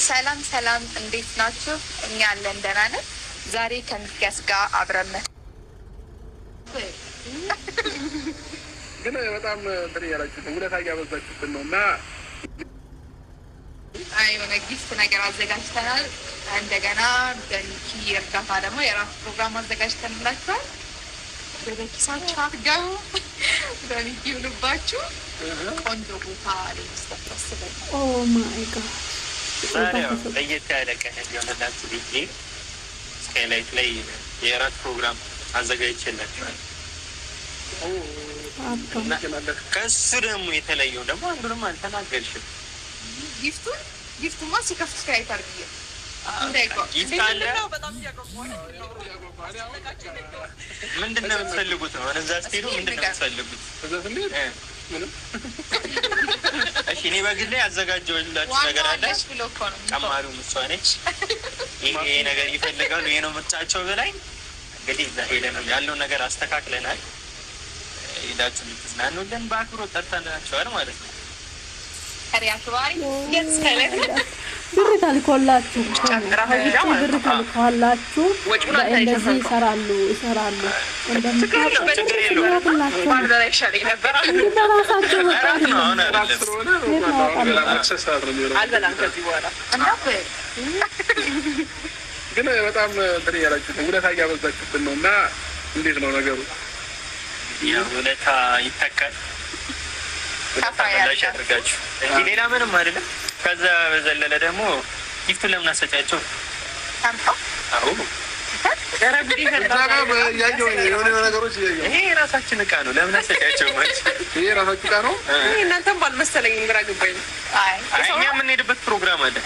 ሰላም ሰላም፣ እንዴት ናችሁ? እኛ አለን ደህና ነን። ዛሬ ከሚኪያስ ጋር አብረን ግን በጣም ጥሪ ያላችሁ ውለታ እያበዛችሁብን ነው እና የሆነ ጊፍት ነገር አዘጋጅተናል። እንደገና በሚኪ እርዳታ ደግሞ የራሱ ፕሮግራም አዘጋጅተንላችኋል። በኪሳችሁ አትገቡ፣ በሚኪ ይሁንባችሁ። ቆንጆ ቦታ ላይ ተስተስተን ኦ ማይ ጋድ ዛሬው ለየት ያለ ቀን የሆነላችሁ ብዬ ስካይላይት ላይ የራት ፕሮግራም አዘጋጅቼላችኋል። ከእሱ ደግሞ የተለየው ደግሞ አንዱንም አልተናገርሽም። ጊፍቱማ ሲከፍት ስካይት አርግዬ ምንድን ነው የምትፈልጉት? ነው እዛ ስትሄዱ ምንድን ነው የምትፈልጉት? እሺ እኔ በግሌ ያዘጋጀሁላችሁ ነገር አለ። ጨማሪው እሷ ነች። ይሄ ነገር ይፈልጋሉ፣ ይሄ ነው ምርጫቸው በላይ እንግዲህ እዛ ሄደን ያለውን ነገር አስተካክለናል። ሄዳችሁ ልትዝናኑልን በአክብሮት ጠርተናችኋል ማለት ነው። ብር ታልኮላችሁ እንደዚህ ይሰራሉ ግን በጣም ጥሪ ያላችሁ ውለታ እያበዛችሁብን ነው እና እንዴት ነው ነገሩ? ውለታ ይተካል ላሽ ያደርጋችሁ እንጂ ሌላ ምንም አይደለም። ከዛ በዘለለ ደግሞ ጊፍቱን ለምን አሰጫቸው? ይሄ የራሳችን እቃ ነው። ለምን አሰጫቸው? ይሄ የራሳችን እቃ ነው። እናንተም ባልመሰለኝ ግራ ገባኝ። እኛ የምንሄድበት ፕሮግራም አለ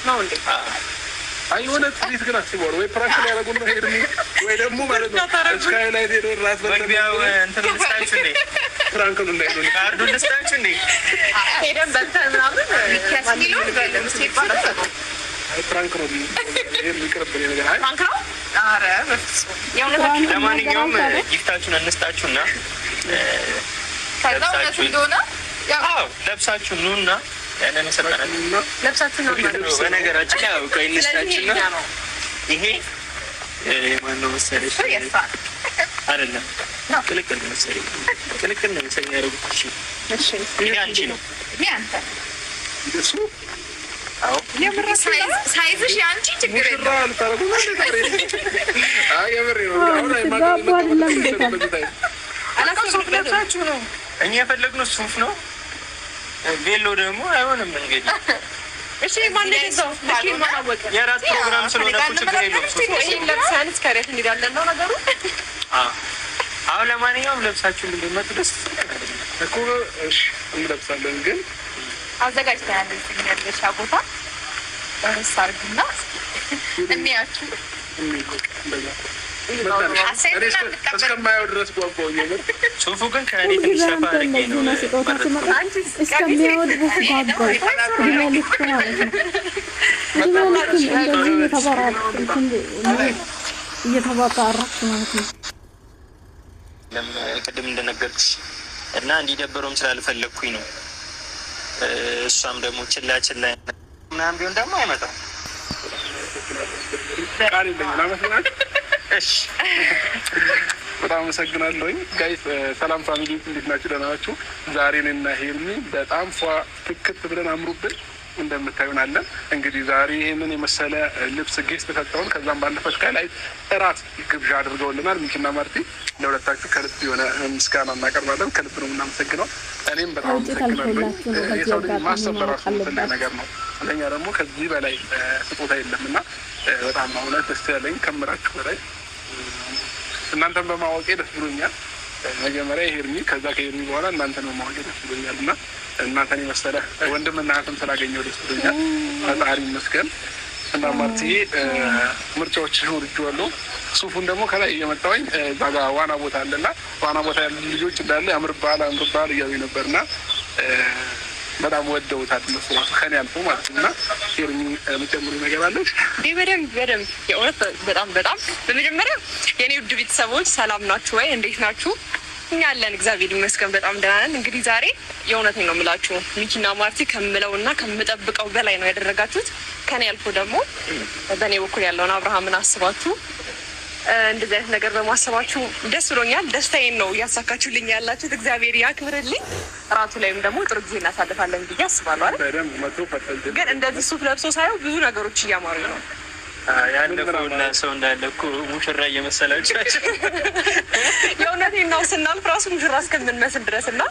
ነው እንዴ? አይ የሆነ ትሪት ግን አስበዋል ወይ ፕራንክ ሊያደርጉን ነው ሄድን ወይ ደግሞ ማለት ነው ስካይላይት ሄዶ ራስ በግቢያው እንትን ልስጣችሁ እንዴ? ፕራንክ ነው እንዳይሆን ካርዱን ልስጣችሁ እንዴ? ሄደን በልተን ምናምን ፕራንክ ነው የሚቀርብን ነገር አይ ፕራንክ ነው። ኧረ ለማንኛውም ጊፍታችሁን እንስጣችሁና ከዛ እውነት እንደሆነ ያው ለብሳችሁ ኑና ያንን ሰጣናል። ለብሳችሁ ነው። በነገራችን ላይ ያው ቆይ እንስጣችሁና ይሄ ማን ነው መሰለሽ? አይደለም ቅልቅል ነው መሰለኝ። ቅልቅል ነው መሰለኝ ያደረጉት። እሺ ይሄ አንቺ ነው። ይሄ አንተ እሱ አዎ ሳይዝሽ አንቺ ችግር የለውም። አይ የምሬ ነው። አሁን ለብሳችሁ ነው። እኛ የፈለግነው ሱፍ ነው። ቬሎ ደግሞ አይሆንም እንግዲህ። እሺ ማን ነው የራት ፕሮግራም ስለሆነ ችግር የለውም። ይሄን ለብሰን ስካይላይት እንሄዳለን ነው ነገሩ። አሁን ለማንኛውም ለብሳችሁ እንድትመጡ ደስ እኮ እሺ እንለብሳለን። ግን አዘጋጅተናል እዚህ ያለሽ ቦታ ሳርግና እንያችሁ እስከማየው ድረስ ጓጓኝ። ሱፉ ግን ከእኔ ትንሽ ሰፋ አድርጌ ነው እስከሚያወድ ጓጓ ልክ ማለት ነው። እንደዚህ እየተባራክ ማለት ነው። ቅድም እንደነገርኩሽ እና እንዲደበረውም ስላልፈለግኩኝ ነው። እሷም ደግሞ ችላ ምናምን ቢሆን ደግሞ አይመጣም። ቃል የለኝም። እሺ በጣም አመሰግናለሁኝ። ጋይስ ሰላም ፋሚሊ እንዴት ናችሁ? ደህና ናችሁ? ዛሬ እኔና ሄርሚ በጣም ፍክት ብለን አምሩብን እንደምታዩን አለን። እንግዲህ ዛሬ ይሄንን የመሰለ ልብስ ጌስት ተሰጠውን። ከዛም ባለፈ ስካይላይት እራት ግብዣ አድርገውልናል። ሚኪና ማርቲ ለሁለታችሁ ከልብ የሆነ ምስጋና እናቀርባለን። ከልብ ነው የምናመሰግነው። እኔም በጣም አመሰግናለሁ። የሰው ልጅ ማሰብ በራሱ ትልቅ ነገር ነው። አንደኛ ደግሞ ከዚህ በላይ ስጦታ የለም እና በጣም እውነት ደስ ያለኝ ከምራችሁ በላይ እናንተን በማወቄ ደስ ብሎኛል። መጀመሪያ ሄርሚ፣ ከዛ ከሄርሚ በኋላ እናንተን በማወቄ ደስ ብሎኛል እና እናንተን የመሰለ ወንድምና እህትም ስላገኘው ደስ ብሎኛል። ፈጣሪ ይመስገን እና ማርትዬ ምርጫዎችን ወድጄዋለሁ። ሱፉን ደግሞ ከላይ እየመጣሁኝ እዛ ጋ ዋና ቦታ አለና ዋና ቦታ ያሉ ልጆች እንዳለ ያምርብሃል እያሉኝ ነበርና በጣም ወደውታል እነሱ ራሱ ከኔ አልፎ ማለት ነው። እና ሄርሚ የምጨምሩ ነገር አለች? በደንብ የእውነት በጣም በመጀመሪያ የኔ ውድ ቤተሰቦች ሰላም ናችሁ ወይ? እንዴት ናችሁ? እኛ አለን እግዚአብሔር ይመስገን በጣም ደህና ነን። እንግዲህ ዛሬ የእውነቴን ነው የምላችሁ ሚኪና ማርቲ ከምለውና ከምጠብቀው በላይ ነው ያደረጋችሁት። ከኔ አልፎ ደግሞ በእኔ በኩል ያለውን አብርሃምን አስባችሁ እንደዚህ አይነት ነገር በማሰባችሁ ደስ ብሎኛል። ደስታዬን ነው እያሳካችሁልኝ ያላችሁት። እግዚአብሔር ያክብርልኝ። እራቱ ላይም ደግሞ ጥሩ ጊዜ እናሳልፋለን ብዬ አስባለሁ አይደል? ግን እንደዚህ ሱፍ ለብሶ ሳየው ብዙ ነገሮች እያማሩ ነው። ያለፈውና ሰው እንዳለ እኮ ሙሽራ እየመሰላችሁ የእውነቴን ነው ስናልፍ ራሱ ሙሽራ እስከምንመስል ድረስ እና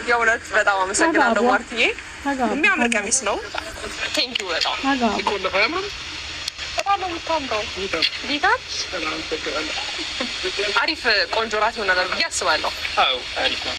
የእውነት በጣም አመሰግናለሁ ማርትዬ። የሚያምር ቀሚስ ነው። ቴንኪው በጣም በጣም ነው የምታምረው። ጌታ አሪፍ ቆንጆ ራት ይሆናል ብዬ አስባለሁ። አዎ አሪፍ ነው።